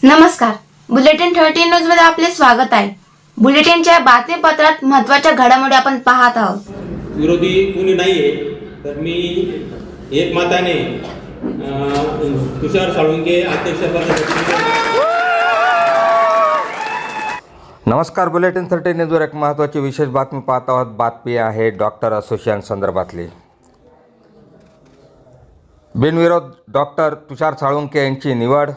नमस्कार, bulletin 13 news मध्ये आपले स्वागत आहे। बुलेटिनच्या बातमीपत्रात महत्त्वाच्या घडामोडी आपण पाहत आहोत। विरोधी कोणी नाहीये, तर मी एकमताने तुषार साळुंखे अध्यक्षपदासाठी। नमस्कार, बुलेटिन 13 न्यूजवर एक महत्त्वाची विशेष बातमी पाहत आहोत। बातमी आहे डॉक्टर असोसिएशन संदर्भातली। बिनविरोध डॉक्टर तुषार साळुंखे यांची निवड।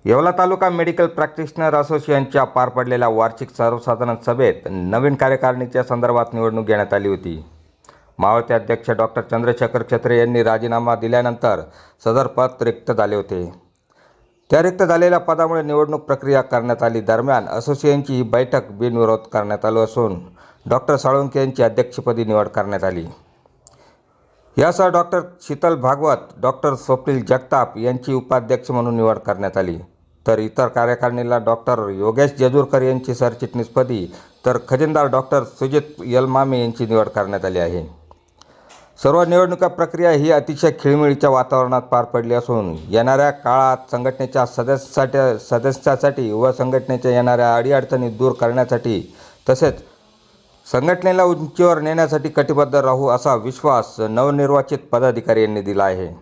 येवला तालुका मेडिकल प्रॅक्टिशनर असोसिएशनच्या पार पडलेल्या वार्षिक सर्वसाधारण सभेत नवीन कार्यकारिणीच्या संदर्भात निवडणूक घेण्यात आली होती। मावळते अध्यक्ष डॉक्टर चंद्रशेखर क्षत्रे यांनी राजीनामा दिल्यानंतर सदर पद रिक्त झाले होते। त्या रिक्त झालेल्या पदामुळे निवडणूक प्रक्रिया करण्यात आली। दरम्यान असोसिएशनची ही बैठक बिनविरोध करण्यात आली असून डॉक्टर साळुंखे यांची अध्यक्षपदी निवड करण्यात आली। यासह डॉक्टर शीतल भागवत, डॉक्टर स्वप्नील जगताप यांची उपाध्यक्ष म्हणून निवड करण्यात आली। तर इतर कार्यकारिणीला डॉक्टर योगेश जेजूरकर यांची सरचिटणीसपदी तर खजिनदार डॉक्टर सुजित यलमामे यांची निवड करण्यात आली आहे। सर्व निवडणुका प्रक्रिया ही अतिशय खिळमिळीच्या वातावरणात पार पडली असून येणाऱ्या काळात संघटनेच्या सदस्यासाठी व संघटनेच्या येणाऱ्या अडीअडचणी दूर करण्यासाठी तसेच संघटनेला उंचीवर नेण्यासाठी कटिबद्ध राहू असा विश्वास नवनिर्वाचित पदाधिकारी यांनी दिला आहे।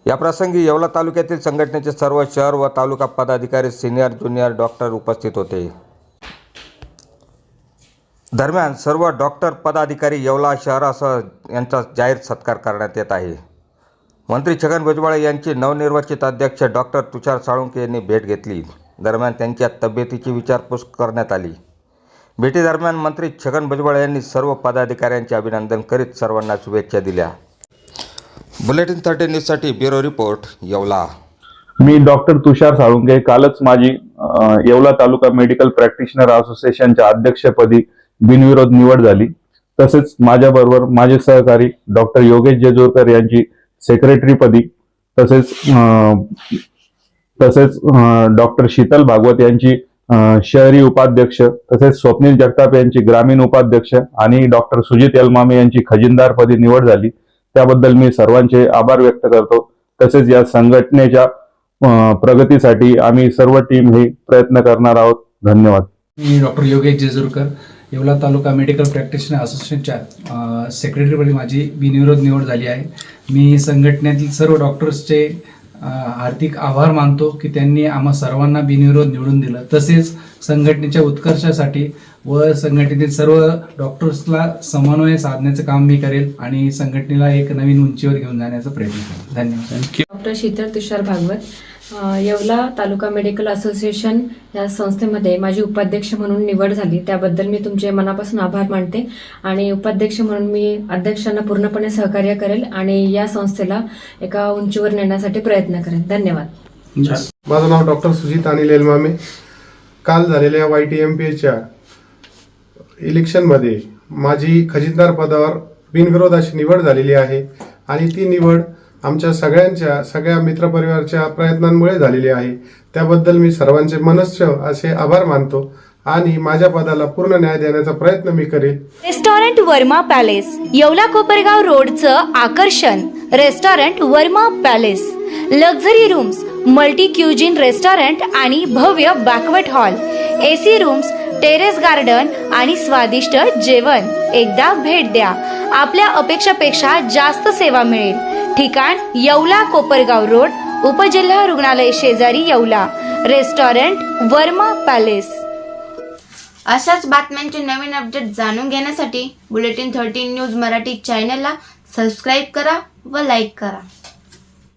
या प्रसंगी येवला तालुक्यातील संघटनेचे सर्व शहर व तालुका पदाधिकारी, सिनियर ज्युनियर डॉक्टर उपस्थित होते। दरम्यान सर्व डॉक्टर पदाधिकारी येवला शहरासह यांचा जाहीर सत्कार करण्यात येत आहे। मंत्री छगन भुजबळ यांची नवनिर्वाचित अध्यक्ष डॉक्टर तुषार साळुंखे यांनी भेट घेतली। दरम्यान त्यांच्या तब्येतीची विचारपूस करण्यात आली। भेटीदरम्यान मंत्री छगन भुजबळ यांनी सर्व पदाधिकाऱ्यांचे अभिनंदन करीत सर्वांना शुभेच्छा दिल्या। बुलेटिन 13 न्यूजसाठी ब्युरो रिपोर्ट, येवला। मी डॉक्टर तुषार साळुंखे कालच माझी येवला तालुका मेडिकल प्रॅक्टिशनर असोसिएशनच्या अध्यक्षपदी बिनविरोध निवड झाली। तसेच माझ्याबरोबर माझे सहकारी डॉक्टर योगेश जेजूरकर यांची सेक्रेटरीपदी तसेच डॉक्टर शीतल भागवत यांची शहरी उपाध्यक्ष, तसेच स्वप्नील जगताप यांची ग्रामीण उपाध्यक्ष आणि डॉक्टर सुजित यलमामे यांची खजिनदारपदी निवड झाली। त्याबद्दल मी सर्वांचे आभार व्यक्त करतो। तसेच या संघटनेच्या प्रगतीसाठी आम्ही सर्व टीम हे प्रयत्न करणार आहोत। धन्यवाद। मी डॉक्टर योगेश जेजूरकर, येवला तालुका मेडिकल प्रॅक्टिशनर असोसिएशनच्या सेक्रेटरीपदी माझी बिनविरोध निवड झाली आहे। मी संघटनेतील सर्व डॉक्टर्सचे हार्दिक आभार मानतो की त्यांनी आम्हा सर्वांना बिनविरोध निवडून दिलं। तसेच संघटनेच्या उत्कर्षासाठी व संघटनेतील सर्व डॉक्टर्सला समन्वय साधण्याचं काम मी करेल आणि संघटनेला एक नवीन उंचीवर घेऊन जाण्याचा प्रयत्न करेल। धन्यवाद। डॉक्टर शीतल तुषार भागवत, येवला तालुका मेडिकल असोसिएशन या संस्थेमध्ये माझी उपाध्यक्ष म्हणून निवड झाली, त्याबद्दल मी तुमचे मनापासून आभार मानते आणि उपाध्यक्ष म्हणून मी अध्यक्षांना पूर्णपणे सहकार्य करेल आणि या संस्थेला एका उंचीवर नेण्यासाठी प्रयत्न करेन। धन्यवाद। माझं नाव डॉक्टर सुजित अनिल यलमामे। काल झालेल्या YTMPच्या इलेक्शनमध्ये माझी खजिनदार पदावर बिनविरोध अशी निवड झालेली आहे आणि ती निवड आमच्या सगळ्या मित्रपरिवाराच्या प्रयत्नांमुळे झालेली आहे। त्याबद्दल मी सर्वांचे मनस्वी असे आभार मानतो आणि माझ्या पदाला पूर्ण न्याय देण्याचा प्रयत्न मी करेल। रेस्टॉरंट वर्मा पॅलेस, येवला कोपरगाव रोडचं आकर्षण। Restaurant Varma palace, luxury rooms, multi cuisine restaurant आणि भव्य banquet hall, AC rooms, terrace garden आणि स्वादिष्ट जेवण। एकदा भेट द्या, आपल्या अपेक्षापेक्षा जास्त सेवा मिळेल। ठिकाण येवला कोपरगाव रोड, उपजिल्हा रुग्णालय शेजारी, येवला। Restaurant Varma palace. अशाच बातम्यांचे नवीन अपडेट जाणून घेण्यासाठी बुलेटिन 13 न्यूज मराठी चॅनलला सबस्क्राईब करा व लाईक करा।